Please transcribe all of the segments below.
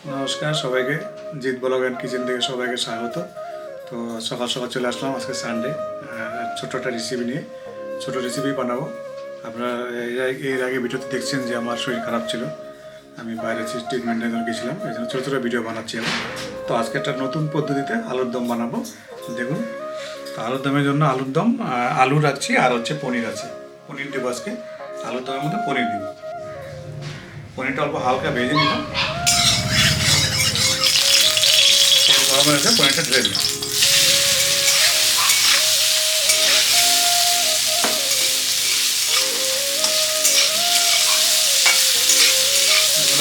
নমস্কার সবাইকে, Jeet blog and kitchen থেকে সবাইকে স্বাগত। তো সকাল সকাল চলে আসলাম আজকে সানডে, ছোট্ট একটা রেসিপি নিয়ে। ছোটো রেসিপি বানাবো। আপনারা এর আগে ভিডিওতে দেখছেন যে আমার শরীর খারাপ ছিল, আমি বাইরে ট্রিটমেন্টের জন্য গেছিলাম, এই জন্য ছোটো ছোটো ভিডিও বানাচ্ছি আমি। তো আজকে একটা নতুন পদ্ধতিতে আলুর দম বানাবো, দেখুন। তো আলুর দমের জন্য আলুর দম, আলু রাখছি আর হচ্ছে পনির আছে। পনির দেবো আজকে, আলুর দমের মধ্যে পনির দিব। পনিরটা অল্প হালকা ভেজে নিলাম, গরম হয়েছে, পনিরটা ঢেলে দিলাম।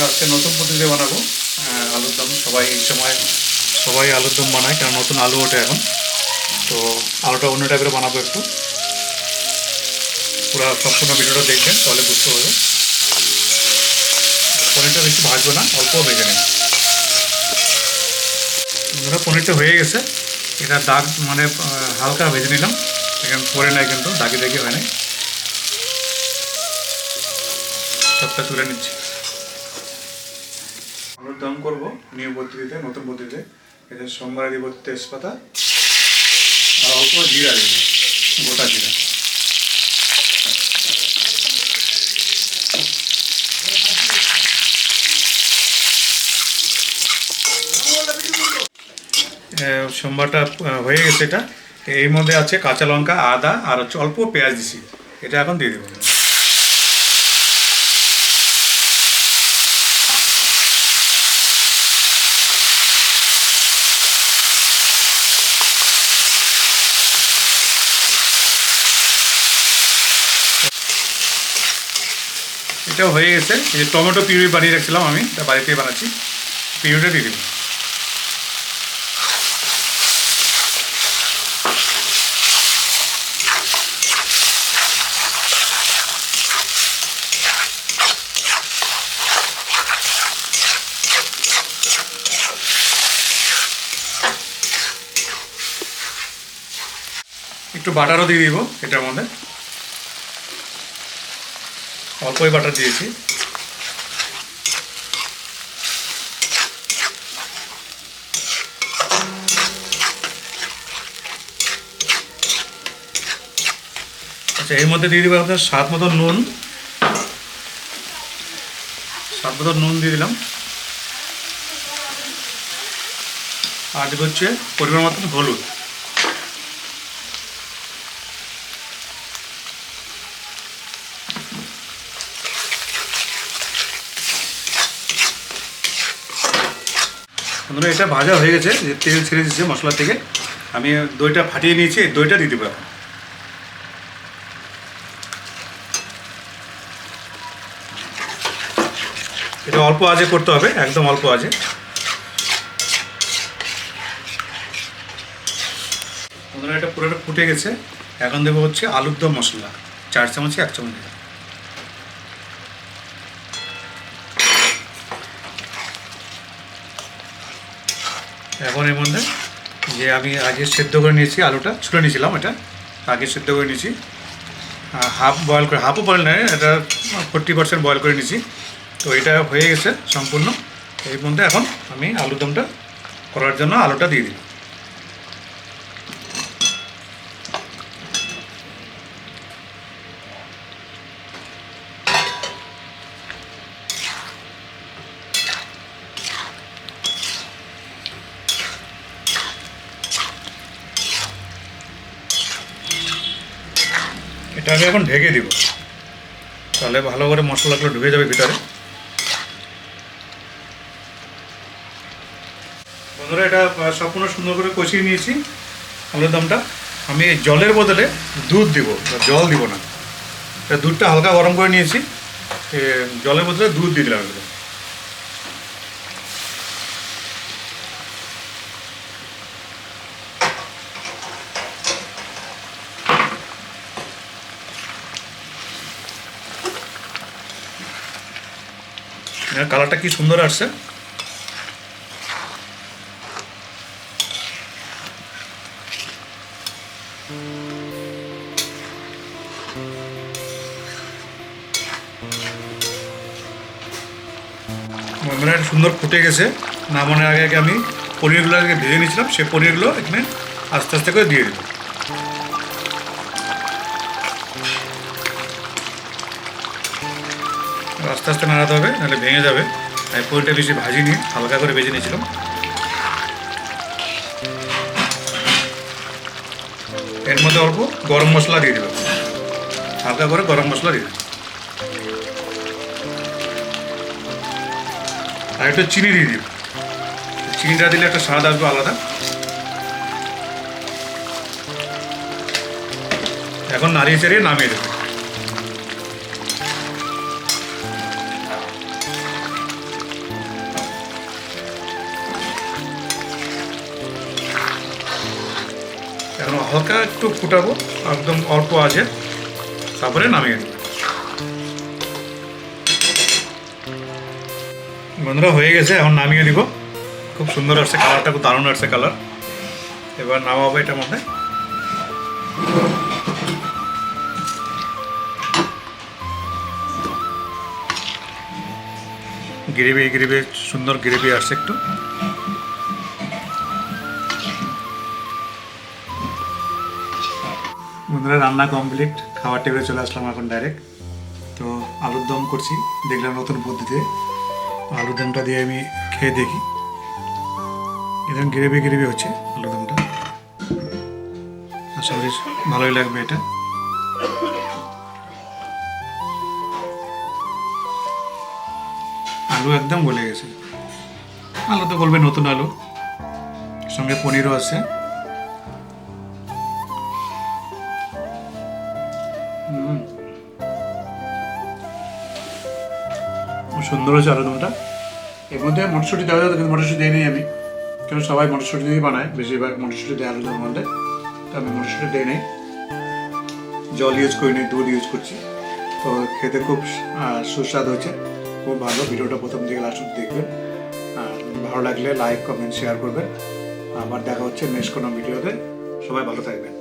আজকে নতুন পদ্ধতিতে বানাবো আলুর দম। সবাই আলুর দম বানায়, কারণ নতুন আলু ওঠে এখন। তো আলুটা অন্য টাইপের বানাবো একটু। পুরো সম্পূর্ণ ভিডিওটা দেখবেন, তাহলে বুঝতে পারবে। পনিরটা বেশি ভাজবো না, অল্প ভেজে নেব। পনিরটা হয়ে গেছে, এটা দাগ মানে হালকা ভেজে নিলাম, এখন পরে নাই কিন্তু দাগি দাগি হয় নাই। সবটা তুলে নিচ্ছি। আলুর দম করবো নিউ পদ্ধতিতে, নতুন পদ্ধতিতে। এতে সোমবারে দিব তেজপাতা আর অল্প জিরা দিব, গোটা জিরা। সোমবারটা হয়ে গেছে, এটা এর মধ্যে আছে কাঁচা লঙ্কা, আদা আর হচ্ছে অল্প পেঁয়াজ দিছি, এটা এখন দিয়ে দেবো। এটাও হয়ে গেছে। এই যে টমেটো পিউরি বানিয়ে রাখছিলাম আমি, এটা বাড়িতেই বানাচ্ছি, পিউরিটা দিয়ে দেবো। একটু বাটারও দিয়ে দিব এটার মধ্যে, অল্পই বাটার দিয়েছি। আচ্ছা, এর মধ্যে দিয়ে দিব আপনার স্বাদ মতো নুন দিয়ে দিলাম। আর দেবো হচ্ছে পরিমাণ মতন হলুদ। বন্ধুরা, এটা ভাজা হয়ে গেছে, যে তেল ছেড়ে দিচ্ছে মশলা থেকে। আমি দইটা ফাটিয়ে নিয়েছি, এই দইটা দিয়ে দেবো এখন। এটা অল্প আঁচে করতে হবে, একদম অল্প আঁচে। বন্ধুরা, এটা পুরোটা ফুটে গেছে, এখন দেবো হচ্ছে আলুর দম মশলা, 4 চামচে 1 চামচ দেবো। এখন এর মধ্যে যে আমি আগে সেদ্ধ করে নিয়েছি, আলুটা ছুলে নিয়েছিলাম, এটা আগে সেদ্ধ করে নিয়েছি, হাফ বয়েল করে, হাফও বয়েল নয়, এটা 40% বয়েল করে নিয়েছি। তো এটা হয়ে গেছে সম্পূর্ণ। এর মধ্যে এখন আমি আলুর দমটা করার জন্য আলুটা দিয়ে দিই। এটা আমি এখন ঢেকে দিব, তাহলে ভালো করে মশলাগুলো ঢুকে যাবে ভিতরে। বন্ধুরা, এটা সম্পূর্ণ সুন্দর করে কষিয়ে নিয়েছি আলুর দমটা। আমি জলের বদলে দুধ দিব, জল দিব না। এটা দুধটা হালকা গরম করে নিয়েছি, জলের বদলে দুধ দিয়ে দিলাম এগুলো। কালারটা কি সুন্দর আসছে। সুন্দর ফুটে গেছে। নামানোর আগে আগে আমি পনিরগুলো আগে ভেজে নিয়েছিলাম, সেই পনিরগুলো এখানে আস্তে আস্তে করে দিয়ে দেবো। আস্তে আস্তে নাড়াতে হবে, নাহলে ভেঙে যাবে। আমি পনিরটা বেশি ভাজি নিয়ে হালকা করে ভেজে নিয়েছিলাম। এর মধ্যে অল্প গরম মশলা দিয়ে দেবে, হালকা করে গরম মশলা দিয়ে দেবে, আর একটু চিনি দিয়ে দিবে। চিনিটা দিলে একটা স্বাদ আসবে আলাদা। এখন নাড়িয়ে চাড়িয়ে নামিয়ে দেবে। এখন হালকা একটু ফুটাবো, একদম অল্প আছে, তারপরে নামিয়ে দেবো। বন্ধুরা হয়ে গেছে, এখন নামিয়ে দিব। খুব সুন্দর আসছে কালারটা, খুব দারুণ আসছে কালার। এবার নামাবো এটার মধ্যে। গ্রেভি সুন্দর গ্রেভি আসছে একটু। বন্ধুরা রান্না কমপ্লিট, খাবার টেবিলে চলে আসলাম এখন ডাইরেক্ট। তো আলুর দম করছি, দেখলাম নতুন পদ্ধতিতে। আলুর দমটা দিয়ে আমি খেয়ে দেখি, এরকম গ্রেভি হচ্ছে আলুর দমটা। আশা করি ভালোই লাগবে এটা। আলু একদম গলে গেছে, আলু তো গলবে, নতুন আলু, সঙ্গে পনিরও আছে। সুন্দর হয়েছে আলু দমটা। এর মধ্যে মটরশুঁটি দেওয়া যেত, কিন্তু মটরশুঁটি দিইনি আমি, কারণ সবাই মটরশুঁটি দিয়ে বানায়, বেশিরভাগ মটরশুঁটি দেয় আলু দমের মধ্যে। তো আমি মটরশুঁটি দিই নেই, জল ইউজ করিনি, দুধ ইউজ করছি। তো খেতে খুব সুস্বাদু হয়েছে, খুব ভালো। ভিডিওটা প্রথম থেকে লাস্ট অবধি দেখবেন, আর ভালো লাগলে লাইক কমেন্ট শেয়ার করবেন। আবার দেখা হচ্ছে নেক্সট কোনো ভিডিওতে। সবাই ভালো থাকবেন।